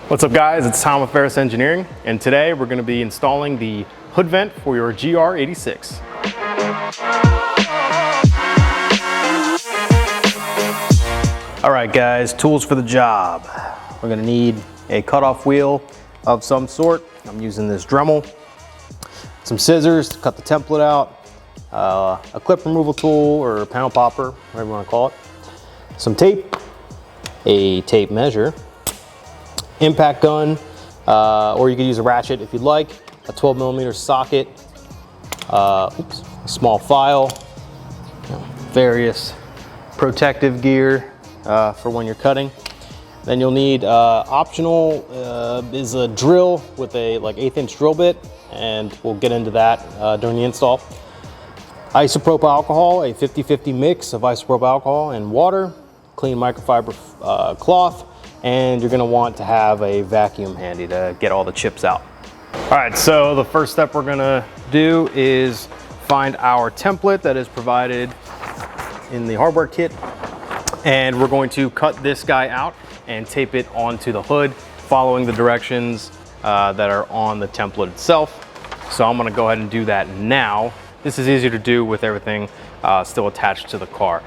What's up guys, it's Tom with Verus Engineering, and today we're going to be installing the hood vent for your GR86. Alright guys, tools for the job. We're going to need a cutoff wheel of some sort. I'm using this Dremel. Some scissors to cut the template out. A clip removal tool or a panel popper, whatever you want to call it. Some tape, a tape measure, impact gun, or you could use a ratchet if you'd like, a 12mm socket, a small file, various protective gear for when you're cutting. Then you'll need optional is a drill with a like 1/8 inch drill bit, and we'll get into that during the install. Isopropyl alcohol, a 50-50 mix of isopropyl alcohol and water, clean microfiber cloth, and you're gonna want to have a vacuum handy to get all the chips out. All right, so the first step we're gonna do is find our template that is provided in the hardware kit, and we're going to cut this guy out and tape it onto the hood, following the directions that are on the template itself. So I'm gonna go ahead and do that now. This is easier to do with everything still attached to the car.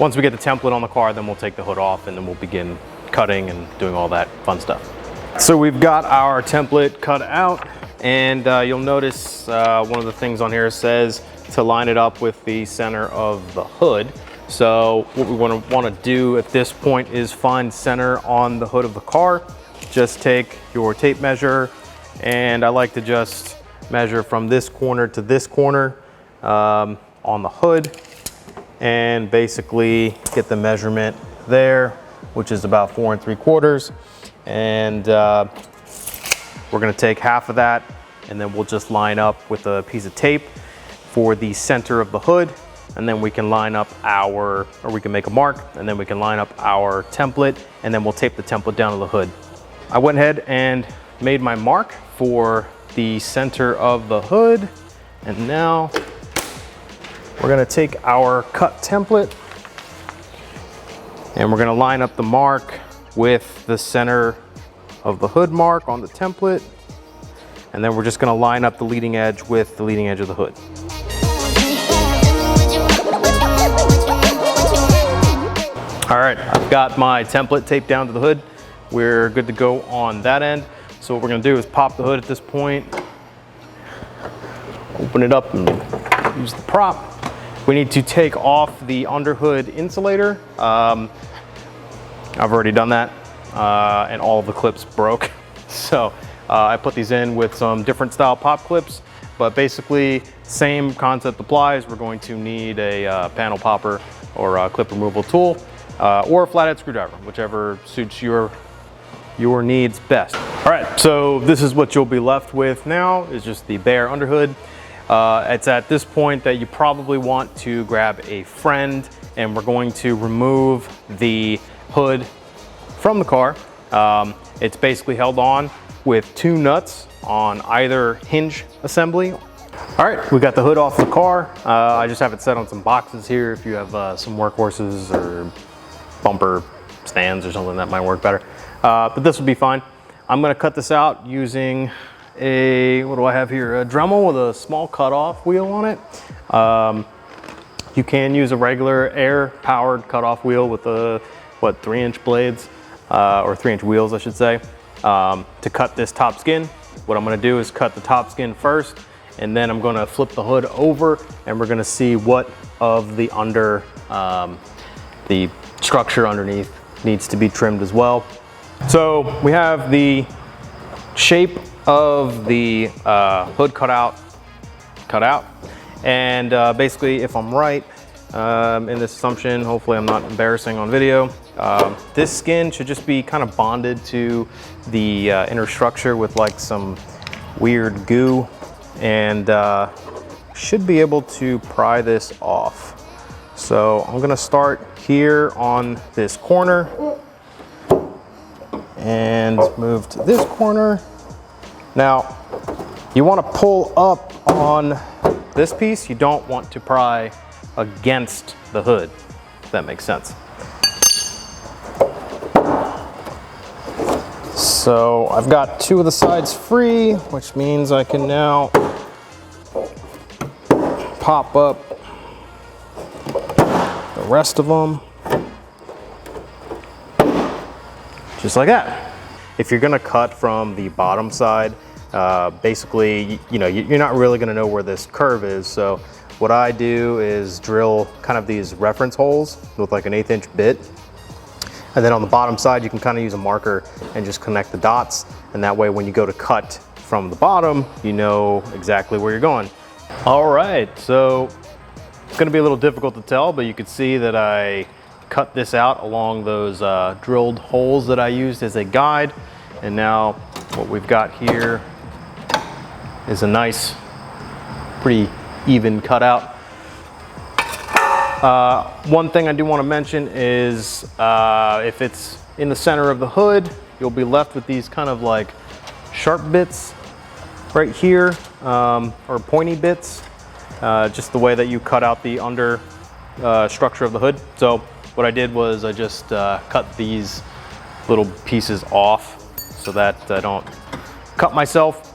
Once we get the template on the car, then we'll take the hood off and then we'll begin cutting and doing all that fun stuff. So we've got our template cut out, and you'll notice one of the things on here says to line it up with the center of the hood. So what we want to do at this point is find center on the hood of the car. Just take your tape measure, and I like to just measure from this corner to this corner on the hood, and basically get the measurement there, which is about 4 3/4. And we're gonna take half of that, and then we'll just line up with a piece of tape for the center of the hood. And then we can line up or we can make a mark, and then we can line up our template, and then we'll tape the template down to the hood. I went ahead and made my mark for the center of the hood. And now we're gonna take our cut template, and we're gonna line up the mark with the center of the hood mark on the template. And then we're just gonna line up the leading edge with the leading edge of the hood. All right, I've got my template taped down to the hood. We're good to go on that end. So what we're gonna do is pop the hood at this point, open it up and use the prop. We need to take off the underhood insulator. I've already done that, and all of the clips broke. So I put these in with some different style pop clips, but basically same concept applies. We're going to need a panel popper or a clip removal tool, or a flathead screwdriver, whichever suits your needs best. All right, so this is what you'll be left with now, is just the bare underhood. It's at this point that you probably want to grab a friend, and we're going to remove the hood from the car. It's basically held on with 2 nuts on either hinge assembly. All right, we got the hood off the car. I just have it set on some boxes here. If you have some workhorses or bumper stands or something, that might work better. But this will be fine. I'm gonna cut this out using what do I have here? A Dremel with a small cutoff wheel on it. You can use a regular air-powered cutoff wheel with a 3-inch blades, or 3-inch wheels, I should say, to cut this top skin. What I'm gonna do is cut the top skin first, and then I'm gonna flip the hood over, and we're gonna see what of the the structure underneath needs to be trimmed as well. So we have the shape of the hood cut out, and basically, if I'm right in this assumption, hopefully I'm not embarrassing on video, this skin should just be kind of bonded to the inner structure with like some weird goo, and should be able to pry this off. So I'm gonna start here on this corner and move to this corner. Now, you want to pull up on this piece. You don't want to pry against the hood, if that makes sense. So I've got 2 of the sides free, which means I can now pop up the rest of them, just like that. If you're gonna cut from the bottom side, basically, you're not really gonna know where this curve is. So what I do is drill kind of these reference holes with like an 1/8 inch bit. And then on the bottom side, you can kind of use a marker and just connect the dots. And that way, when you go to cut from the bottom, you know exactly where you're going. All right, so it's gonna be a little difficult to tell, but you can see that I cut this out along those drilled holes that I used as a guide. And now what we've got here is a nice, pretty even cutout. One thing I do want to mention is if it's in the center of the hood, you'll be left with these kind of like sharp bits right here, or pointy bits, just the way that you cut out the under structure of the hood. So what I did was I just cut these little pieces off so that I don't cut myself.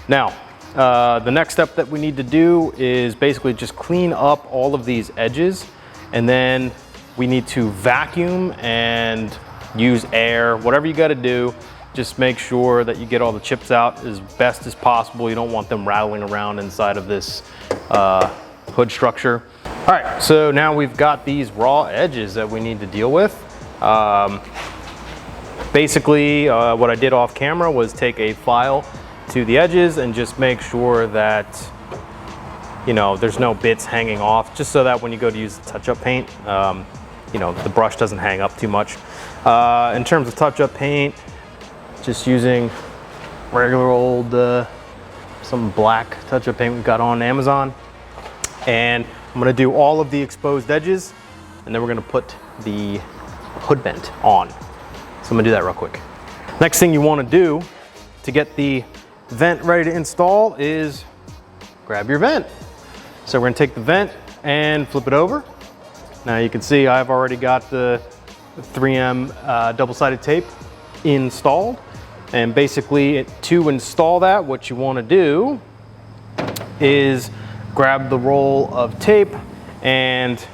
Now, the next step that we need to do is basically just clean up all of these edges, and then we need to vacuum and use air, whatever you got to do. Just make sure that you get all the chips out as best as possible. You don't want them rattling around inside of this hood structure. All right, so now we've got these raw edges that we need to deal with. Basically, what I did off camera was take a file to the edges and just make sure that there's no bits hanging off, just so that when you go to use the touch-up paint, the brush doesn't hang up too much. In terms of touch-up paint, just using regular old some black touch-up paint we got on Amazon, and I'm going to do all of the exposed edges, and then we're going to put the hood vent on. So I'm going to do that real quick. Next thing you want to do to get the vent ready to install is grab your vent. So we're gonna take the vent and flip it over. Now you can see I've already got the 3M double-sided tape installed. And basically to install that, what you wanna do is grab the roll of tape and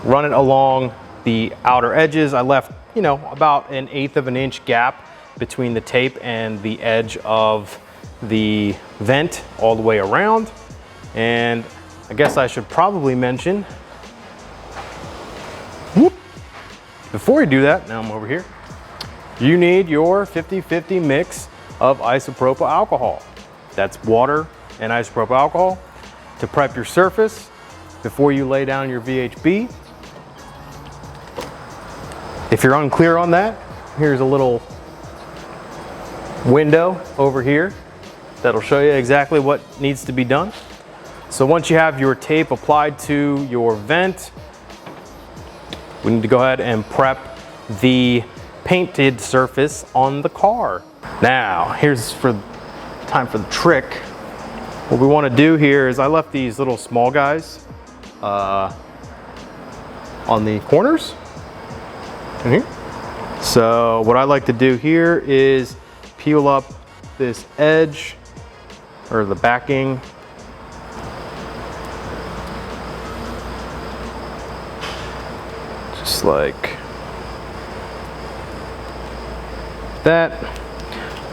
run it along the outer edges. I left, about 1/8 of an inch gap between the tape and the edge of the vent all the way around. And I guess I should probably mention, before you do that, now I'm over here, you need your 50-50 mix of isopropyl alcohol. That's water and isopropyl alcohol to prep your surface before you lay down your VHB. If you're unclear on that, here's a little window over here that'll show you exactly what needs to be done. So once you have your tape applied to your vent, we need to go ahead and prep the painted surface on the car. Now, here's time for the trick. What we want to do here is I left these little small guys on the corners in here. So what I like to do here is peel up this edge or the backing. Just like that.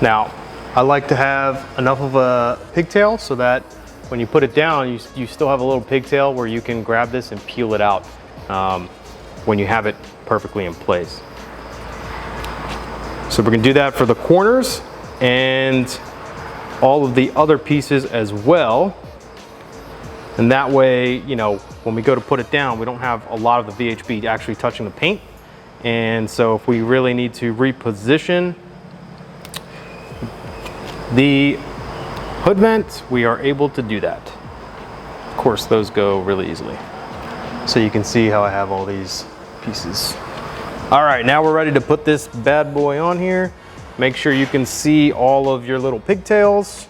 Now, I like to have enough of a pigtail so that when you put it down, you still have a little pigtail where you can grab this and peel it out when you have it perfectly in place. So we're gonna do that for the corners and all of the other pieces as well. And that way, when we go to put it down, we don't have a lot of the VHB actually touching the paint. And so if we really need to reposition the hood vent, we are able to do that. Of course, those go really easily. So you can see how I have all these pieces. All right, now we're ready to put this bad boy on here. Make sure you can see all of your little pigtails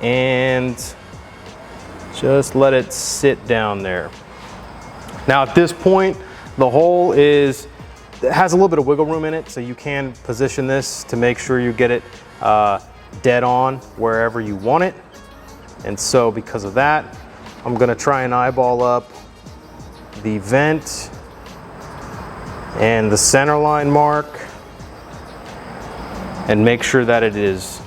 and just let it sit down there. Now at this point, the hole is has a little bit of wiggle room in it, so you can position this to make sure you get it dead on wherever you want it. And so because of that, I'm gonna try and eyeball up the vent and the center line mark and make sure that it is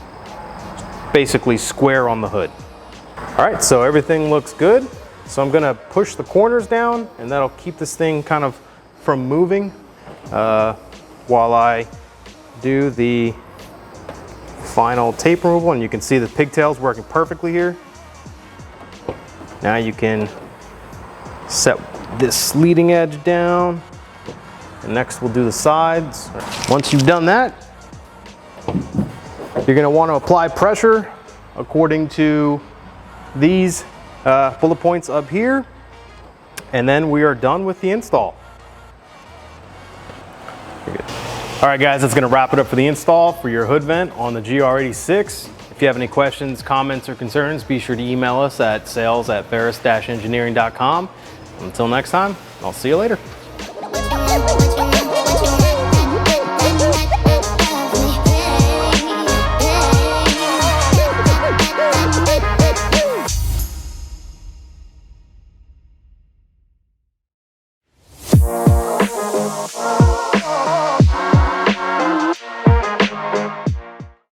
basically square on the hood. All right, so everything looks good. So I'm gonna push the corners down, and that'll keep this thing kind of from moving while I do the final tape removal. And you can see the pigtails working perfectly here. Now you can set this leading edge down, and next we'll do the sides. Once you've done that, you're gonna want to apply pressure according to these bullet points up here, and then we are done with the install. All right guys, that's gonna wrap it up for the install for your hood vent on the GR86. If you have any questions, comments, or concerns, be sure to email us at sales@verus-engineering.com. Until next time, I'll see you later.